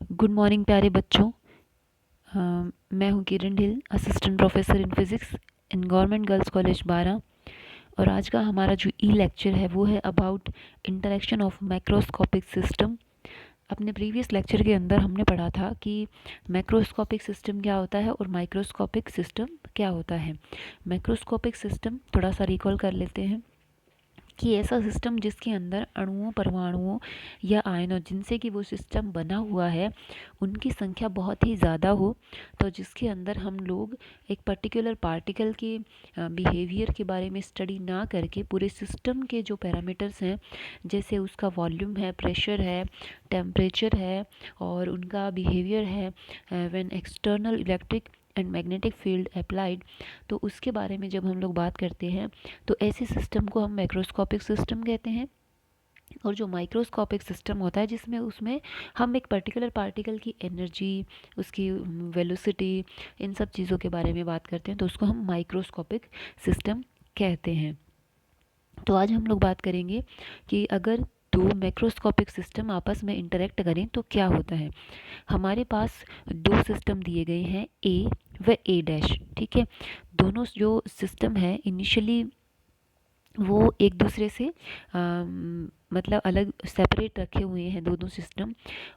Good morning प्यारे बच्चों। मैं हूं Kiran Dhill, assistant professor in physics in government girls college 12। और आज का हमारा जो ई लेक्चर है वो है about interaction of macroscopic system. अपने प्रीवियस लेक्चर के अंदर हमने पढ़ा था कि मैक्रोस्कोपिक सिस्टम क्या होता है और माइक्रोस्कोपिक सिस्टम क्या होता है। मैक्रोस्कोपिक सिस्टम थोड़ा सा रिकॉल कर लेते हैं कि ऐसा सिस्टम जिसके अंदर अणुओं, परमाणुओं या आयनों जिनसे कि वो सिस्टम बना हुआ है उनकी संख्या बहुत ही ज़्यादा हो, तो जिसके अंदर हम लोग एक पर्टिकुलर पार्टिकल के बिहेवियर के बारे में स्टडी ना करके पूरे सिस्टम के जो पैरामीटर्स हैं, जैसे उसका वॉल्यूम है, प्रेशर है, टेम्परेचर है और उनका बिहेवियर है when external electric and magnetic field applied, तो उसके बारे में जब हम लोग बात करते हैं तो ऐसे सिस्टम को हम मैक्रोस्कोपिक सिस्टम कहते हैं। और जो माइक्रोस्कोपिक सिस्टम होता है जिसमें उसमें हम एक पर्टिकुलर पार्टिकल की एनर्जी, उसकी वेलोसिटी, इन सब चीज़ों के बारे में बात करते हैं, तो उसको हम माइक्रोस्कोपिक सिस्टम कहते हैं। तो आज हम लोग बात करेंगे कि अगर दो मैक्रोस्कोपिक सिस्टम आपस में इंटरेक्ट करें तो क्या होता है। हमारे पास दो सिस्टम दिए गए हैं, ए व ए डैश। ठीक है, दोनों जो सिस्टम है इनिशियली वो एक दूसरे से मतलब अलग सेपरेट रखे हुए हैं दोनों सिस्टम,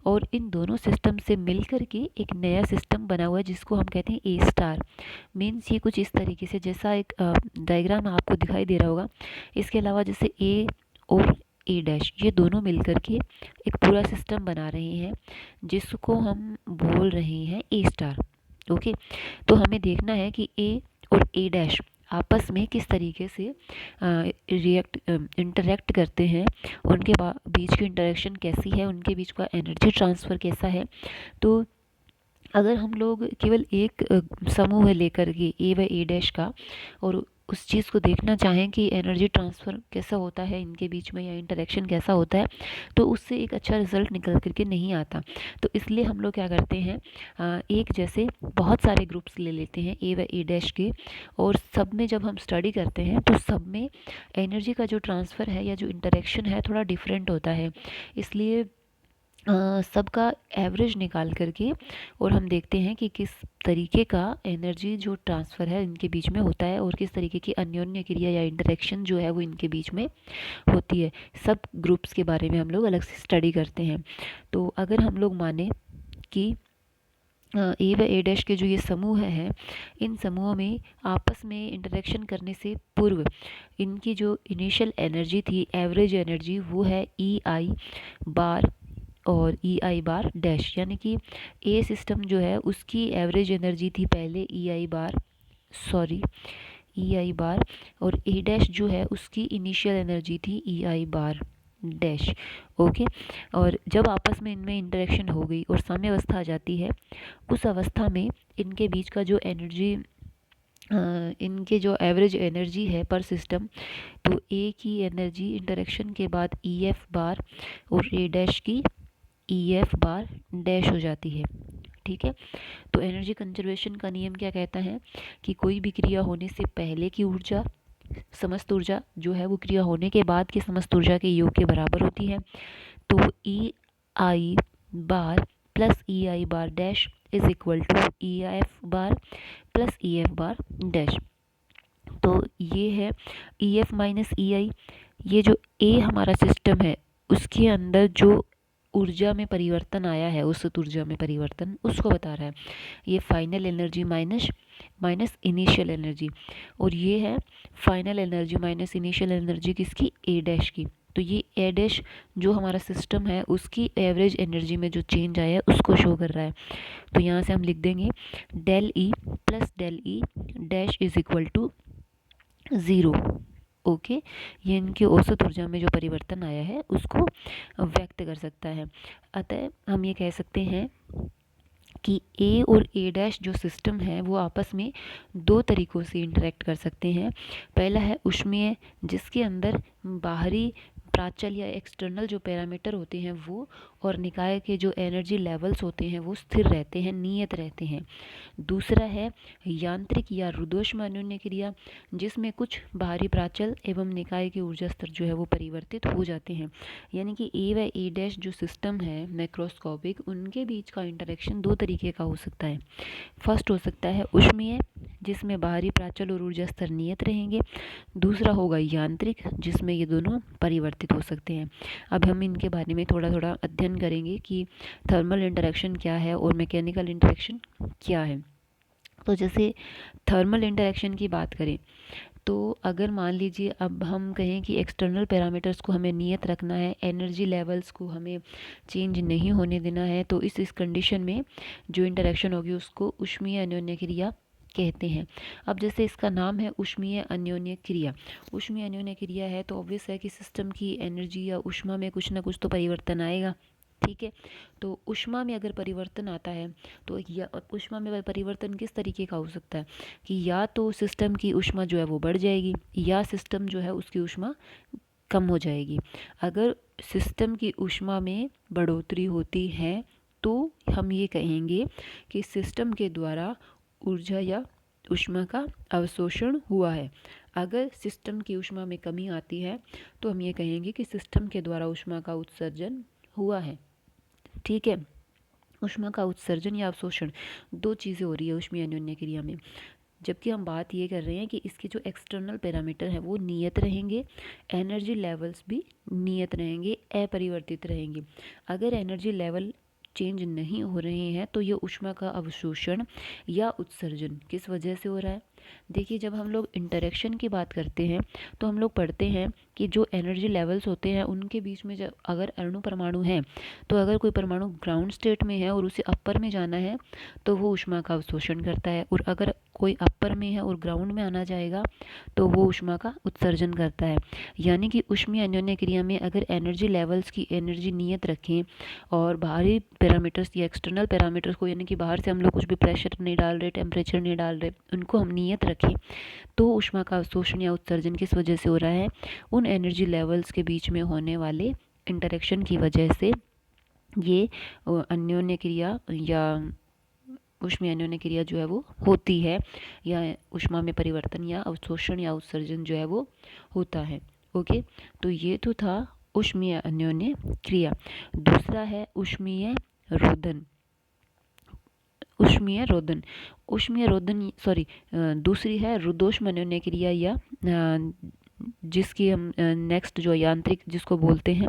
और इन दोनों सिस्टम से मिल कर के एक नया सिस्टम बना हुआ है जिसको हम कहते हैं ए स्टार। मीन्स ये कुछ इस तरीके से, जैसा एक डायग्राम आपको दिखाई दे रहा होगा, इसके अलावा जैसे ए और ए डैश ये दोनों मिल कर के एक पूरा सिस्टम बना रहे हैं जिसको हम बोल रहे हैं ए स्टार। ओके, तो हमें देखना है कि ए और ए डैश आपस में किस तरीके से इंटरेक्ट करते हैं, उनके बीच की इंटरेक्शन कैसी है, उनके बीच का एनर्जी ट्रांसफ़र कैसा है। तो अगर हम लोग केवल एक समूह लेकर के ए व ए डैश का और उस चीज़ को देखना चाहें कि एनर्जी ट्रांसफ़र कैसा होता है इनके बीच में या इंटरेक्शन कैसा होता है, तो उससे एक अच्छा रिजल्ट निकल करके नहीं आता। तो इसलिए हम लोग क्या करते हैं, एक जैसे बहुत सारे ग्रुप्स ले लेते हैं ए व ए डैश के, और सब में जब हम स्टडी करते हैं तो सब में एनर्जी का जो ट्रांसफ़र है या जो इंटरेक्शन है थोड़ा डिफरेंट होता है। इसलिए सबका एवरेज निकाल करके और हम देखते हैं कि किस तरीके का एनर्जी जो ट्रांसफ़र है इनके बीच में होता है और किस तरीके की अन्योन्य क्रिया या इंटरेक्शन जो है वो इनके बीच में होती है। सब ग्रुप्स के बारे में हम लोग अलग से स्टडी करते हैं। तो अगर हम लोग माने कि ए व ए डैश के जो ये समूह हैं, इन समूहों में आपस में इंटरेक्शन करने से पूर्व इनकी जो इनिशियल एनर्जी थी, एवरेज एनर्जी, वो है ई आई बार और ई आई बार डैश। यानी कि ए सिस्टम जो है उसकी एवरेज एनर्जी थी पहले ई I bar, sorry E I बार, और ए डैश जो है उसकी इनिशियल एनर्जी थी ई आई बार डैश। ओके, और जब आपस में इनमें इंटरेक्शन हो गई और साम्यावस्था आ जाती है, उस अवस्था में इनके बीच का जो एनर्जी, इनके जो एवरेज एनर्जी है पर सिस्टम, तो ए की एनर्जी इंटरेक्शन के बाद ई एफ बार और ए डैश की ई एफ बार डैश हो जाती है। ठीक है, तो एनर्जी कंजर्वेशन का नियम क्या कहता है कि कोई भी क्रिया होने से पहले की ऊर्जा समस्त ऊर्जा जो है वो क्रिया होने के बाद की समस्त ऊर्जा के योग के बराबर होती है। तो E I bar plus E I bar dash is equal to E F bar plus E F bar dash. तो ये है ई एफ माइनस ई आई। ये जो ए हमारा सिस्टम है उसके अंदर जो ऊर्जा में परिवर्तन आया है, उस ऊर्जा में परिवर्तन उसको बता रहा है। ये final energy minus minus initial energy, और ये है final energy minus initial energy किसकी, ए डैश की। तो ये ए डैश जो हमारा सिस्टम है उसकी एवरेज एनर्जी में जो चेंज आया है उसको शो कर रहा है। तो यहाँ से हम लिख देंगे del E plus del E dash is equal to zero. Okay, ये इनकी औसत ऊर्जा में जो परिवर्तन आया है उसको व्यक्त कर सकता है। अतः हम ये कह सकते हैं कि ए और ए डैश जो सिस्टम है वो आपस में दो तरीक़ों से इंटरेक्ट कर सकते हैं। पहला है ऊष्मीय, जिसके अंदर बाहरी प्राचल या एक्सटर्नल जो पैरामीटर होते हैं वो और निकाय के जो एनर्जी लेवल्स होते हैं वो स्थिर रहते हैं, नियत रहते हैं। दूसरा है यांत्रिक या रुद्धोष्म अन्योन्य क्रिया, जिसमें कुछ बाहरी प्राचल एवं निकाय के ऊर्जा स्तर जो है वो परिवर्तित हो जाते हैं। यानी कि ए व ए डैश जो सिस्टम है मैक्रोस्कोपिक, उनके बीच का इंटरेक्शन दो तरीके का हो सकता है। फर्स्ट हो सकता है ऊष्मीय, जिसमें बाहरी प्राचल और ऊर्जा स्तर नियत रहेंगे। दूसरा होगा यांत्रिक, जिसमें ये दोनों परिवर्तित हो सकते हैं। अब हम इनके बारे में थोड़ा थोड़ा अध्ययन करेंगे कि थर्मल इंटरेक्शन क्या है और मैकेनिकल इंटरेक्शन क्या है। तो जैसे थर्मल इंटरेक्शन की बात करें तो अगर मान लीजिए अब हम कहें कि एक्सटर्नल पैरामीटर्स को हमें नियत रखना है, एनर्जी लेवल्स को हमें चेंज नहीं होने देना है, तो इस कंडीशन में जो इंटरेक्शन होगी उसको ऊष्मीय अन्योन्य क्रिया कहते हैं। अब जैसे इसका नाम है ऊष्मीय अन्योन्य क्रिया। ऊष्मीय अन्योन्य क्रिया है तो ऑब्वियस है कि सिस्टम की एनर्जी या ऊष्मा में कुछ ना कुछ तो परिवर्तन आएगा। ठीक है, तो ऊष्मा में अगर परिवर्तन आता है तो या ऊष्मा में परिवर्तन किस तरीके का हो सकता है कि या तो सिस्टम की ऊष्मा जो है वो बढ़ जाएगी या सिस्टम जो है उसकी ऊष्मा कम हो जाएगी। अगर सिस्टम की ऊष्मा में बढ़ोतरी होती है तो हम ये कहेंगे कि सिस्टम के द्वारा ऊर्जा या ऊष्मा का अवशोषण हुआ है। अगर सिस्टम की ऊष्मा में कमी आती है तो हम ये कहेंगे कि सिस्टम के द्वारा ऊष्मा का उत्सर्जन हुआ है। ठीक है, ऊष्मा का उत्सर्जन या अवशोषण दो चीज़ें हो रही है ऊष्मीय अन्योन्य क्रिया में। जबकि हम बात ये कर रहे हैं कि इसके जो एक्सटर्नल पैरामीटर हैं वो नियत रहेंगे, एनर्जी लेवल्स भी नियत रहेंगे, अपरिवर्तित रहेंगे। अगर एनर्जी लेवल चेंज नहीं हो रहे हैं तो ये ऊष्मा का अवशोषण या उत्सर्जन किस वजह से हो रहा है। देखिए, जब हम लोग इंटरेक्शन की बात करते हैं तो हम लोग पढ़ते हैं कि जो एनर्जी लेवल्स होते हैं उनके बीच में जब अगर अणु परमाणु हैं तो अगर कोई परमाणु ग्राउंड स्टेट में है और उसे अपर में जाना है तो वो ऊष्मा का अवशोषण करता है, और अगर कोई अपर में है और ग्राउंड में आना जाएगा तो वो ऊष्मा का उत्सर्जन करता है। यानी कि ऊष्मीय अन्योन्य क्रिया में अगर एनर्जी लेवल्स की एनर्जी नियत रखें और बाहरी पैरामीटर्स या एक्सटर्नल पैरामीटर्स को, यानी कि बाहर से हम लोग कुछ भी प्रेशर नहीं डाल रहे, टेम्परेचर नहीं डाल रहे, उनको हम नियत रखें तो ऊष्मा का अवशोषण या उत्सर्जन किस वजह से हो रहा है, उन एनर्जी लेवल्स के बीच में होने वाले इंटरेक्शन की वजह से ये अन्योन्य क्रिया या ऊष्मीय अन्योन्य क्रिया जो है वो होती है, या ऊष्मा में परिवर्तन या अवशोषण या उत्सर्जन जो है वो होता है। ओके, तो ये तो था ऊष्मीय अन्योन्य क्रिया। दूसरा है ऊष्मीय रोधन। दूसरी है रुद्धोष्म अन्योन्य क्रिया, या जिसकी हम नेक्स्ट जो यांत्रिक जिसको बोलते हैं।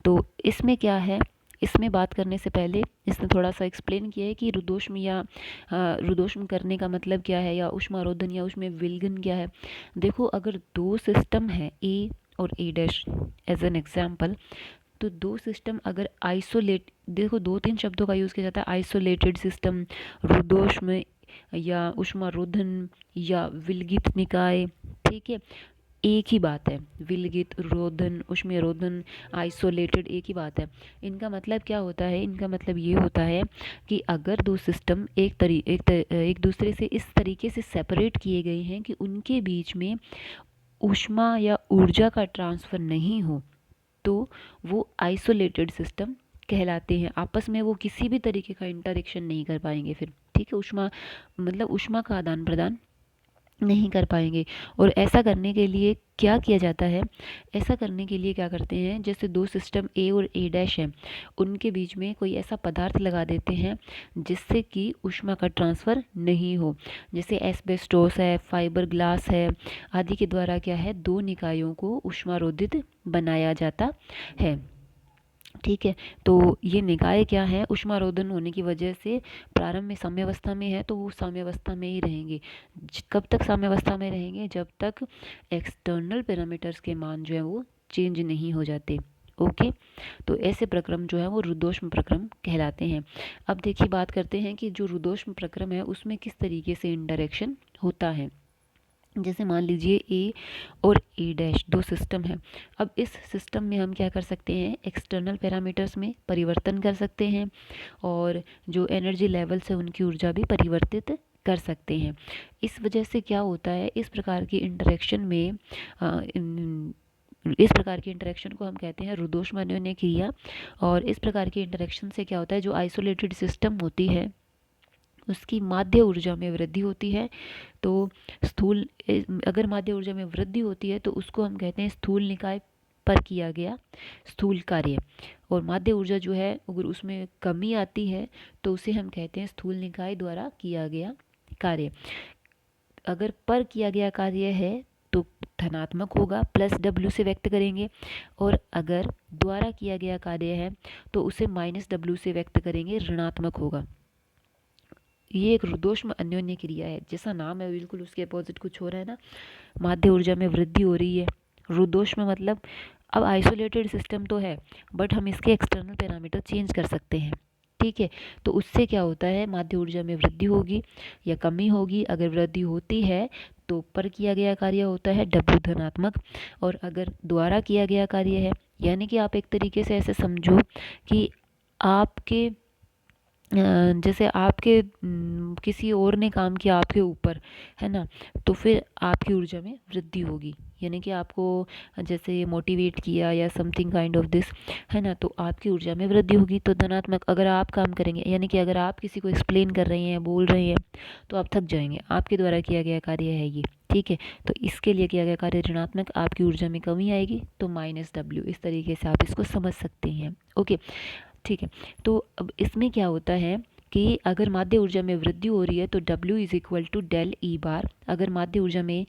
तो इसमें क्या है, इसमें बात करने से पहले इसने थोड़ा सा एक्सप्लेन किया है कि रुद्धोष्म या रुद्धोष्म करने का मतलब क्या है, या ऊष्मारोधन या ऊष्मीय विलगन क्या है। देखो, अगर दो सिस्टम है ए और ए डैश एज एन एग्जाम्पल, तो दो सिस्टम अगर आइसोलेट, देखो दो तीन शब्दों का यूज़ किया जाता है, आइसोलेटेड सिस्टम, रुद्धोष्म या ऊष्मारोधन या विलगित निकाय। ठीक है, एक ही बात है, विलगित, रोधन, ऊष्मीय रोधन, आइसोलेटेड, एक ही बात है। इनका मतलब क्या होता है, इनका मतलब ये होता है कि अगर दो सिस्टम एक दूसरे से इस तरीके से सेपरेट किए गए हैं कि उनके बीच में ऊष्मा या ऊर्जा का ट्रांसफ़र नहीं हो तो वो आइसोलेटेड सिस्टम कहलाते हैं। आपस में वो किसी भी तरीके का इंटरेक्शन नहीं कर पाएंगे फिर। ठीक है, ऊष्मा का आदान प्रदान नहीं कर पाएंगे। और ऐसा करने के लिए क्या किया जाता है, ऐसा करने के लिए क्या करते हैं, जैसे दो सिस्टम ए और ए डैश हैं, उनके बीच में कोई ऐसा पदार्थ लगा देते हैं जिससे कि ऊष्मा का ट्रांसफ़र नहीं हो। जैसे एस्बेस्टोस है, फाइबर ग्लास है आदि के द्वारा क्या है, दो निकायों को ऊष्मारोधित बनाया जाता है। ठीक है, तो ये निकाय क्या है, ऊष्मारोधन होने की वजह से प्रारंभ में साम्यावस्था में है तो वो साम्यावस्था में ही रहेंगे। कब तक साम्यावस्था में रहेंगे, जब तक एक्सटर्नल पैरामीटर्स के मान जो है वो चेंज नहीं हो जाते। ओके, तो ऐसे प्रक्रम जो है वो रुद्धोष्म प्रक्रम कहलाते हैं। अब देखिए, बात करते हैं कि जो रुद्धोष्म प्रक्रम है उसमें किस तरीके से इंटरेक्शन होता है। जैसे मान लीजिए ए और ए डैश दो सिस्टम है। अब इस सिस्टम में हम क्या कर सकते हैं, एक्सटर्नल पैरामीटर्स में परिवर्तन कर सकते हैं और जो एनर्जी लेवल्स है उनकी ऊर्जा भी परिवर्तित कर सकते हैं। इस वजह से क्या होता है, इस प्रकार की इंटरेक्शन में इस प्रकार की इंटरेक्शन को हम कहते हैं रुद्धोष्म अन्योन्य क्रिया। और इस प्रकार की इंटरेक्शन से क्या होता है, जो आइसोलेटेड सिस्टम होती है उसकी माध्य ऊर्जा में वृद्धि होती है। तो स्थूल अगर माध्य ऊर्जा में वृद्धि होती है तो उसको हम कहते हैं स्थूल निकाय पर किया गया स्थूल कार्य। और माध्य ऊर्जा जो है अगर उसमें कमी आती है तो उसे हम कहते हैं स्थूल निकाय द्वारा किया गया कार्य। अगर पर किया गया कार्य है तो धनात्मक होगा, प्लस डब्ल्यू से व्यक्त करेंगे। और अगर द्वारा किया गया कार्य है तो उसे माइनस डब्ल्यू से व्यक्त करेंगे, ऋणात्मक होगा। ये एक रुद्धोष्म अन्योन्य क्रिया है, जैसा नाम है बिल्कुल उसके अपोजिट कुछ हो रहा है ना, माध्य ऊर्जा में वृद्धि हो रही है। रुद्धोष्म मतलब अब आइसोलेटेड सिस्टम तो है बट हम इसके एक्सटर्नल पैरामीटर चेंज कर सकते हैं, ठीक है। तो उससे क्या होता है, माध्य ऊर्जा में वृद्धि होगी या कमी होगी। अगर वृद्धि होती है तो पर किया गया कार्य होता है डब्ल्यू धनात्मक, और अगर द्वारा किया गया कार्य है, यानी कि आप एक तरीके से ऐसे समझो कि आपके जैसे आपके किसी और ने काम किया आपके ऊपर, है ना, तो फिर आपकी ऊर्जा में वृद्धि होगी। यानी कि आपको जैसे मोटिवेट किया या समथिंग काइंड ऑफ दिस, है ना, तो आपकी ऊर्जा में वृद्धि होगी। तो धनात्मक अगर आप काम करेंगे, यानी कि अगर आप किसी को एक्सप्लेन कर रहे हैं, बोल रहे हैं, तो आप थक जाएंगे, आपके द्वारा किया गया कार्य है ये, ठीक है। तो इसके लिए किया गया कार्य ऋणात्मक, आपकी ऊर्जा में कमी आएगी तो माइनस डब्ल्यू। इस तरीके से आप इसको समझ सकते हैं, ओके, ठीक है। तो अब इसमें क्या होता है कि अगर माध्य ऊर्जा में वृद्धि हो रही है तो W is equal to del E bar. अगर माध्य ऊर्जा में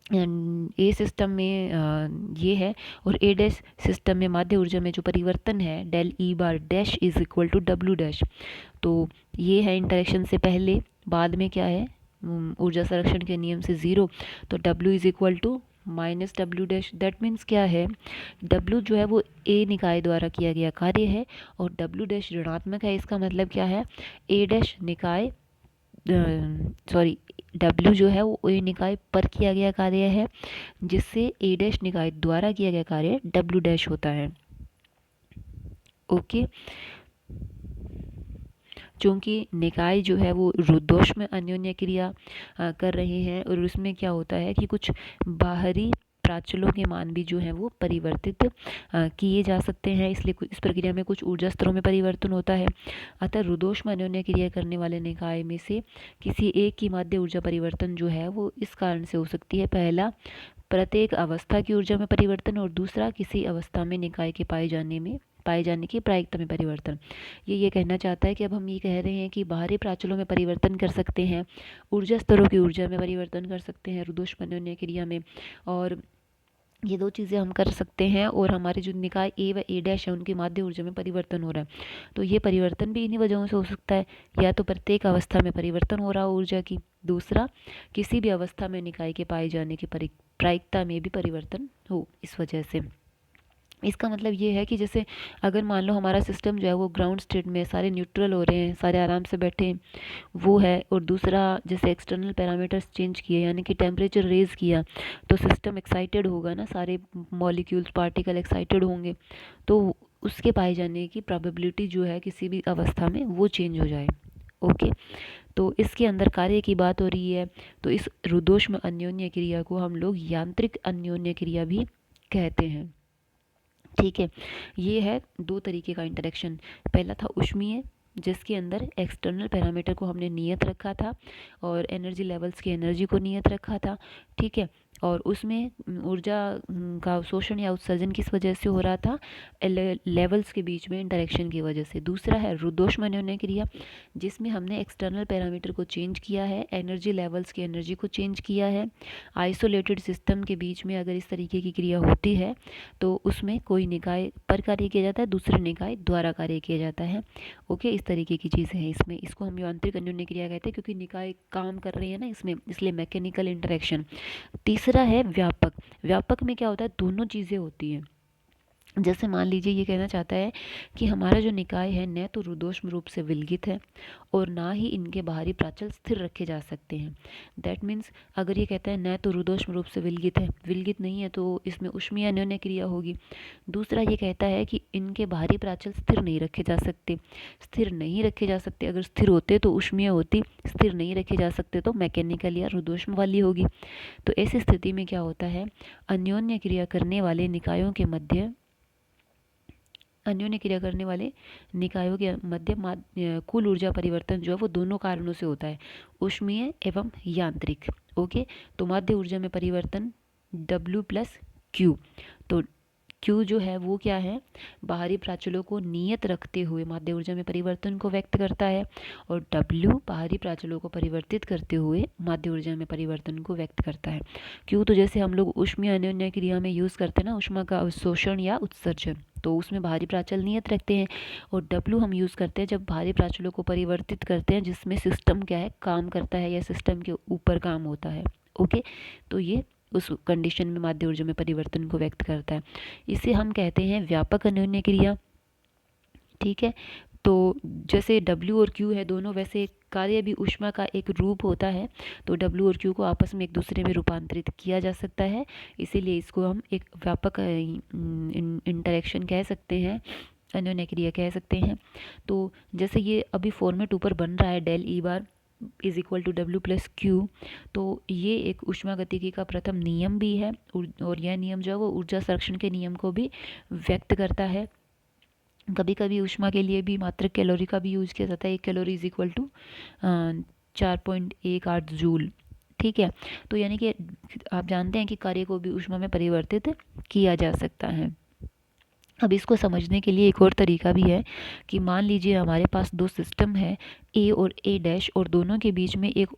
ए सिस्टम में ये है और ए डैश सिस्टम में माध्य ऊर्जा में जो परिवर्तन है del E bar dash is equal to W dash. तो ये है इंटरेक्शन से पहले, बाद में क्या है, ऊर्जा संरक्षण के नियम से 0, तो W is equal to minus W dash. That means क्या है, W जो है वो ए निकाय द्वारा किया गया कार्य है और W डैश ऋणात्मक है। इसका मतलब क्या है, ए डैश निकाय सॉरी W जो है वो ए निकाय पर किया गया कार्य है, जिससे ए डैश निकाय द्वारा किया गया कार्य W डैश होता है, ओके। चूँकि निकाय जो है वो रुद्धोष्म अन्योन्य क्रिया कर रहे हैं और उसमें क्या होता है कि कुछ बाहरी प्राचलों के मान भी जो हैं वो परिवर्तित किए जा सकते हैं, इसलिए इस प्रक्रिया में कुछ ऊर्जा स्तरों में परिवर्तन होता है। अतः रुद्धोष्म अन्योन्य क्रिया करने वाले निकाय में से किसी एक की माध्य ऊर्जा परिवर्तन जो है वो इस कारण से हो सकती है, पहला प्रत्येक अवस्था की ऊर्जा में परिवर्तन और दूसरा किसी अवस्था में निकाय के पाए जाने की प्रायिकता में परिवर्तन। ये कहना चाहता है कि अब हम ये कह रहे हैं कि बाहरी प्राचलों में परिवर्तन कर सकते हैं, ऊर्जा स्तरों की ऊर्जा में परिवर्तन कर सकते हैं रुद्धोष्म अन्योन्य क्रिया में, और ये दो चीज़ें हम कर सकते हैं। और हमारे जो निकाय ए व ए डैश है उनकी माध्य ऊर्जा में परिवर्तन हो रहा है, तो ये परिवर्तन भी इन्हीं वजहों से हो सकता है, या तो प्रत्येक अवस्था में परिवर्तन हो रहा हो ऊर्जा की, दूसरा किसी भी अवस्था में निकाय के पाए जाने की प्रायिकता में भी परिवर्तन हो इस वजह से। इसका मतलब ये है कि जैसे अगर मान लो हमारा सिस्टम जो है वो ग्राउंड स्टेट में, सारे न्यूट्रल हो रहे हैं, सारे आराम से बैठे, वो है, और दूसरा जैसे एक्सटर्नल पैरामीटर्स चेंज किए, यानी कि टेम्परेचर रेज किया, तो सिस्टम एक्साइटेड होगा ना, सारे मॉलिक्यूल्स पार्टिकल एक्साइटेड होंगे, तो उसके पाए जाने की प्रोबेबिलिटी जो है किसी भी अवस्था में वो चेंज हो जाए, ओके। तो इसके अंदर कार्य की बात हो रही है, तो इस रुद्धोष्म अन्योन्य क्रिया को हम लोग यांत्रिक अन्योन्य क्रिया भी कहते हैं, ठीक है। ये है दो तरीके का इंटरेक्शन। पहला था उष्मीय, जिसके अंदर एक्सटर्नल पैरामीटर को हमने नियत रखा था और एनर्जी लेवल्स की एनर्जी को नियत रखा था, ठीक है। और उसमें ऊर्जा का अवशोषण या उत्सर्जन किस वजह से हो रहा था, लेवल्स के बीच में इंटरेक्शन की वजह से। दूसरा है रुद्धोष्म अन्योन्य क्रिया, जिसमें हमने एक्सटर्नल पैरामीटर को चेंज किया है, एनर्जी लेवल्स की एनर्जी को चेंज किया है। आइसोलेटेड सिस्टम के बीच में अगर इस तरीके की क्रिया होती है तो उसमें कोई निकाय पर कार्य किया जाता है, दूसरे निकाय द्वारा कार्य किया जाता है, ओके। इस तरीके की चीज़ें हैं इसमें, इसको हम यांत्रिक अन्योन्य क्रिया कहते हैं क्योंकि निकाय काम कर रहे हैं ना इसमें, इसलिए मैकेनिकल इंटरेक्शन। तीसरा है व्यापक। व्यापक में क्या होता है, दोनों चीज़ें होती हैं, जैसे मान लीजिए ये कहना चाहता है कि हमारा जो निकाय है न तो रुद्धोष्म रूप से विलगित है और ना ही इनके बाहरी प्राचल स्थिर रखे जा सकते हैं। दैट मीन्स अगर ये कहता है न तो रुद्धोष्म रूप से विलगित है, विलगित नहीं है तो इसमें ऊष्मीय अन्योन्य क्रिया होगी। दूसरा ये कहता है कि इनके बाहरी प्राचल स्थिर नहीं रखे जा सकते। स्थिर नहीं रखे जा सकते, अगर स्थिर होते तो ऊष्मीय होती, स्थिर नहीं रखे जा सकते तो मैकेनिकल या रुद्धोष्म वाली होगी। तो ऐसी स्थिति में क्या होता है, अन्योन्य क्रिया करने वाले निकायों के मध्य अन्योन्य क्रिया करने वाले निकायों के मध्य कुल ऊर्जा परिवर्तन जो है वो दोनों कारणों से होता है, ऊष्मीय एवं यांत्रिक। ओके, तो माध्य ऊर्जा में परिवर्तन W प्लस Q। तो Q जो है वो क्या है, बाहरी प्राचलों को नियत रखते हुए माध्य ऊर्जा में परिवर्तन को व्यक्त करता है, और W बाहरी प्राचलों को परिवर्तित करते हुए माध्य ऊर्जा में परिवर्तन को व्यक्त करता है। Q तो जैसे हम लोग ऊष्मीय अन्योन्य क्रिया में यूज़ करते हैं ना, ऊष्मा का अवशोषण या उत्सर्जन, तो उसमें बाहरी प्राचल नियत रखते हैं, और W हम यूज़ करते हैं जब बाहरी प्राचलों को परिवर्तित करते हैं जिसमें सिस्टम क्या है, काम करता है या सिस्टम के ऊपर काम होता है। ओके, तो ये उस कंडीशन में माध्य ऊर्जा में परिवर्तन को व्यक्त करता है। इसे हम कहते हैं व्यापक अन्योन्य क्रिया। ठीक है, तो जैसे W और Q है दोनों, वैसे कार्य भी ऊष्मा का एक रूप होता है, तो W और Q को आपस में एक दूसरे में रूपांतरित किया जा सकता है, इसीलिए इसको हम एक व्यापक इंटरेक्शन कह सकते हैं, अन्योन्य क्रिया कह सकते हैं। तो जैसे ये अभी फॉर्मेट ऊपर बन रहा है del E bar is equal to W plus Q, तो ये एक ऊष्मागतिकी का प्रथम नियम भी है, और यह नियम जो है वो ऊर्जा संरक्षण के नियम को भी व्यक्त करता है। कभी कभी ऊष्मा के लिए भी मात्रक कैलोरी का भी यूज किया जाता है, 1 calorie is equal to 4.18 joule. ठीक है, तो यानी कि आप जानते हैं कि कार्य को भी ऊष्मा में परिवर्तित किया जा सकता है। अब इसको समझने के लिए एक और तरीका भी है कि मान लीजिए हमारे पास दो सिस्टम है A और A डैश, और दोनों के बीच में एक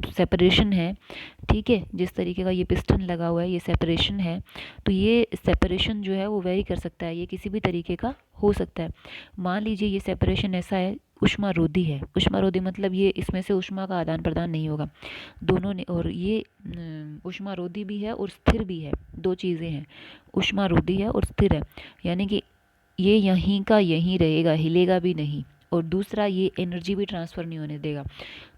सेपरेशन है। ठीक है, जिस तरीके का ये पिस्टन लगा हुआ है ये सेपरेशन है, तो ये सेपरेशन जो है वो वेरी कर सकता है, ये किसी भी तरीके का हो सकता है। मान लीजिए ये सेपरेशन ऐसा है, ऊष्मारोधी है, ऊष्मारोधी मतलब ये इसमें से ऊष्मा का आदान प्रदान नहीं होगा दोनों ने, और ये ऊष्मारोधी भी है और स्थिर भी है, दो चीज़ें हैं, ऊष्मारोधी है और स्थिर है, यानी कि ये यहीं का यहीं रहेगा, हिलेगा भी नहीं, और दूसरा ये एनर्जी भी ट्रांसफ़र नहीं होने देगा।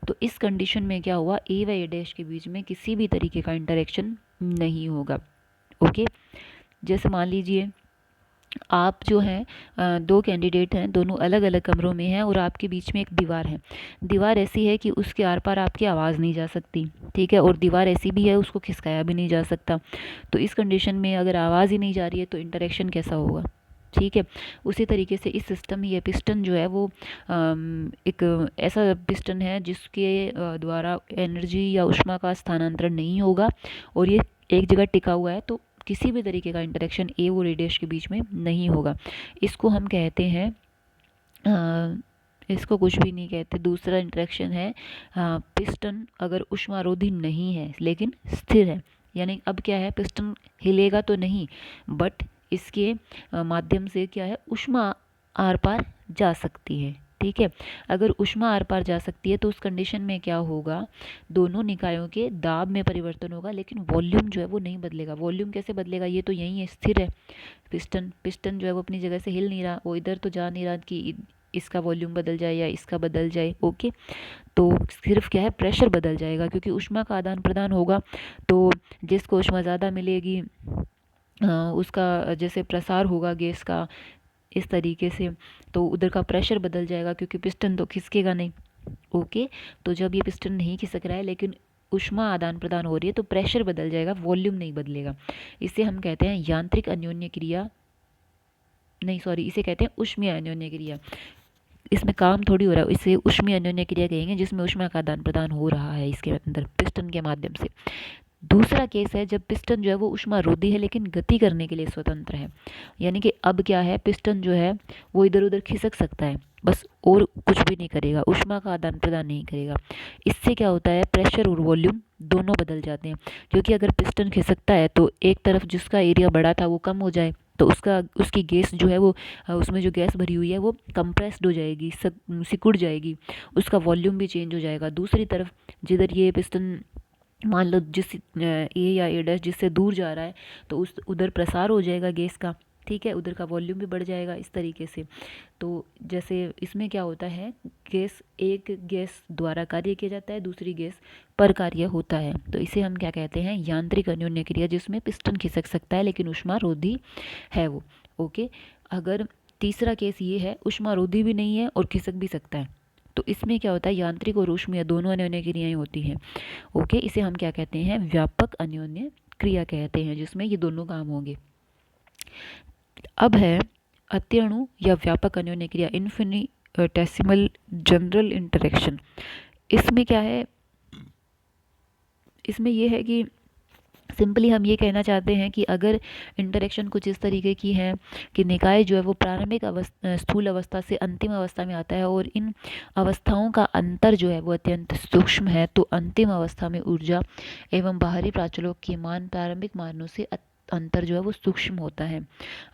तो इस कंडीशन में क्या हुआ, ए व ए डैश के बीच में किसी भी तरीके का इंटरेक्शन नहीं होगा। ओके, जैसे मान लीजिए आप जो हैं दो कैंडिडेट हैं, दोनों अलग अलग कमरों में हैं, और आपके बीच में एक दीवार है। दीवार ऐसी है कि उसके आर पार आपकी आवाज़ नहीं जा सकती। ठीक है, और दीवार ऐसी भी है उसको खिसकाया भी नहीं जा सकता। तो इस कंडीशन में अगर आवाज़ ही नहीं जा रही है तो इंटरेक्शन कैसा होगा। ठीक है, उसी तरीके से इस सिस्टम में ये पिस्टन जो है वो एक ऐसा पिस्टन है जिसके द्वारा एनर्जी या ऊष्मा का स्थानांतरण नहीं होगा, और ये एक जगह टिका हुआ है, तो किसी भी तरीके का इंटरेक्शन ए और ए डैश के बीच में नहीं होगा। इसको हम कहते हैं इसको कुछ भी नहीं कहते। दूसरा इंटरेक्शन है पिस्टन अगर ऊष्मारोधी नहीं है लेकिन स्थिर है, यानी अब क्या है, पिस्टन हिलेगा तो नहीं, बट इसके माध्यम से क्या है, ऊष्मा आर पार जा सकती है। ठीक है, अगर ऊष्मा आर पार जा सकती है तो उस कंडीशन में क्या होगा, दोनों निकायों के दाब में परिवर्तन होगा, लेकिन वॉल्यूम जो है वो नहीं बदलेगा। वॉल्यूम कैसे बदलेगा, ये तो यहीं है, स्थिर है पिस्टन, पिस्टन जो है वो अपनी जगह से हिल नहीं रहा, वो इधर तो जा नहीं रहा कि इसका वॉल्यूम बदल जाए या इसका बदल जाए। ओके, तो सिर्फ क्या है, प्रेशर बदल जाएगा, क्योंकि ऊष्मा का आदान प्रदान होगा, तो जिसको ऊष्मा ज़्यादा मिलेगी उसका जैसे प्रसार होगा गैस का इस तरीके से, तो उधर का प्रेशर बदल जाएगा, क्योंकि पिस्टन तो खिसकेगा नहीं। ओके, तो जब ये पिस्टन नहीं खिसक रहा है लेकिन ऊष्मा आदान प्रदान हो रही है तो प्रेशर बदल जाएगा, वॉल्यूम नहीं बदलेगा। इसे हम कहते हैं यांत्रिक अन्योन्य क्रिया, नहीं सॉरी, इसे कहते हैं ऊष्मीय अन्योन्य क्रिया। इसमें काम थोड़ी हो रहा है, इसे ऊष्मीय अन्योन्य क्रिया कहेंगे जिसमें ऊष्मा का आदान प्रदान हो रहा है इसके अंदर पिस्टन के माध्यम से। दूसरा केस है जब पिस्टन जो है वो ऊष्मारोधी है लेकिन गति करने के लिए स्वतंत्र है, यानी कि अब क्या है, पिस्टन जो है वो इधर उधर खिसक सकता है बस, और कुछ भी नहीं करेगा, ऊष्मा का आदान प्रदान नहीं करेगा। इससे क्या होता है, प्रेशर और वॉल्यूम दोनों बदल जाते हैं, क्योंकि अगर पिस्टन खिसकता है तो एक तरफ जिसका एरिया बड़ा था वो कम हो जाए, तो उसकी गैस जो है वो उसमें जो गैस भरी हुई है वो कंप्रेस्ड हो जाएगी, सिकुड़ जाएगी, उसका वॉल्यूम भी चेंज हो जाएगा। दूसरी तरफ जिधर ये पिस्टन मान लो जिस ए या ए डैश जिससे दूर जा रहा है तो उस उधर प्रसार हो जाएगा गैस का, ठीक है, उधर का वॉल्यूम भी बढ़ जाएगा इस तरीके से। तो जैसे इसमें क्या होता है, गैस एक गैस द्वारा कार्य किया जाता है, दूसरी गैस पर कार्य होता है। तो इसे हम क्या कहते हैं, यांत्रिक अन्योन्य क्रिया, जिसमें पिस्टन खिसक सकता है लेकिन ऊष्मारोधी है वो। ओके, अगर तीसरा केस ये है, ऊष्मारोधी भी नहीं है और खिसक भी सकता है, तो इसमें क्या होता है, यांत्रिक और ऊष्मीय दोनों अन्योन्य क्रियाएं होती हैं। ओके, इसे हम क्या कहते हैं, व्यापक अन्योन्य क्रिया कहते हैं, जिसमें ये दोनों काम होंगे। अब है अत्यणु या व्यापक अन्योन्य क्रिया, इन्फिनिटेसिमल जनरल इंटरेक्शन। इसमें क्या है, इसमें यह है कि सिंपली हम ये कहना चाहते हैं कि अगर इंटरेक्शन कुछ इस तरीके की है कि निकाय जो है वो प्रारंभिक स्थूल अवस्था से अंतिम अवस्था में आता है और इन अवस्थाओं का अंतर जो है वो अत्यंत सूक्ष्म है, तो अंतिम अवस्था में ऊर्जा एवं बाहरी प्राचलोक के मान प्रारंभिक मानों से अंतर जो है वो सूक्ष्म होता है।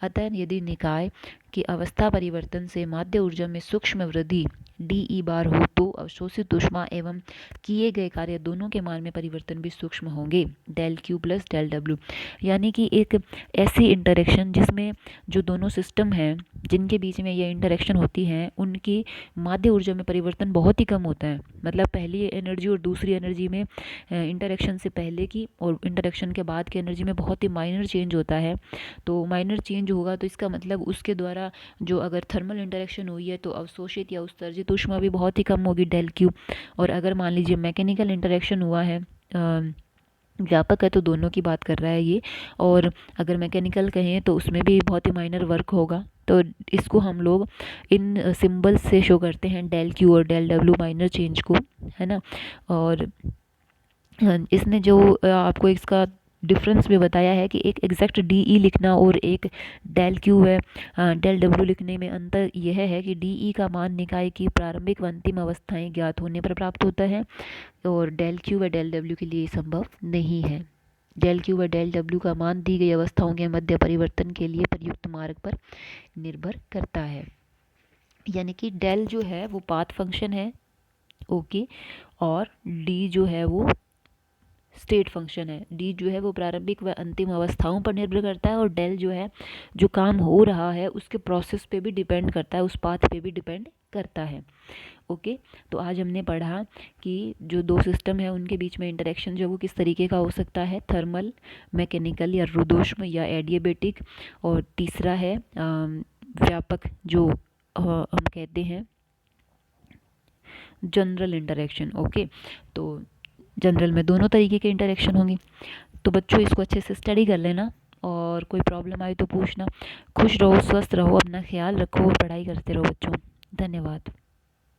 अतः यदि निकाय की अवस्था परिवर्तन से माध्य ऊर्जा में सूक्ष्म वृद्धि डी बार हो, तो अवशोषित ऊष्मा एवं किए गए कार्य दोनों के मान में परिवर्तन भी सूक्ष्म होंगे, del Q plus del W. यानी कि एक ऐसी इंटरेक्शन जिसमें जो दोनों सिस्टम हैं जिनके बीच में ये इंटरेक्शन होती है, उनकी माध्य ऊर्जा में परिवर्तन बहुत ही कम होता है। मतलब पहली एनर्जी और दूसरी एनर्जी में इंटरेक्शन से पहले की और इंटरेक्शन के बाद की एनर्जी में बहुत ही माइनर चेंज होता है। तो माइनर चेंज होगा तो इसका मतलब उसके द्वारा जो अगर थर्मल इंटरेक्शन हुई है तो अवशोषित या उत्सर्जित ऊष्मा भी बहुत ही कम होगी, डेल क्यू। और अगर मान लीजिए मैकेनिकल इंटरेक्शन हुआ है, व्यापक है तो दोनों की बात कर रहा है ये, और अगर मैकेनिकल कहें तो उसमें भी बहुत ही माइनर वर्क होगा। तो इसको हम लोग इन सिंबल से शो करते हैं, डेल क्यू और डेल डब्ल्यू माइनर चेंज को, है ना। और इसने जो आपको इसका डिफरेंस भी बताया है कि एक एग्जैक्ट डी ई लिखना और एक डेल क्यू है डेल डब्ल्यू लिखने में अंतर यह है कि डी ई का मान निकाय की प्रारंभिक व अंतिम अवस्थाएं ज्ञात होने पर प्राप्त होता है, और डेल क्यू व डेल डब्ल्यू के लिए संभव नहीं है। डेल क्यू व डेल डब्ल्यू का मान दी गई अवस्थाओं के मध्य परिवर्तन के लिए प्रयुक्त मार्ग पर निर्भर करता है। यानी कि डेल जो है वो पाथ फंक्शन है, ओके, और डी जो है वो स्टेट फंक्शन है। डी जो है वो प्रारंभिक व अंतिम अवस्थाओं पर निर्भर करता है, और डेल जो है जो काम हो रहा है उसके प्रोसेस पे भी डिपेंड करता है, उस पाथ पे भी डिपेंड करता है। ओके, तो आज हमने पढ़ा कि जो दो सिस्टम है उनके बीच में इंटरेक्शन जो वो किस तरीके का हो सकता है, थर्मल, मैकेनिकल या रुदोष्म या एडियाबेटिक, और तीसरा है व्यापक जो हम कहते हैं जनरल इंटरेक्शन। ओके, तो जनरल में दोनों तरीके के इंटरेक्शन होंगी। तो बच्चों इसको अच्छे से स्टडी कर लेना, और कोई प्रॉब्लम आई तो पूछना। खुश रहो, स्वस्थ रहो, अपना ख्याल रखो और पढ़ाई करते रहो बच्चों। धन्यवाद।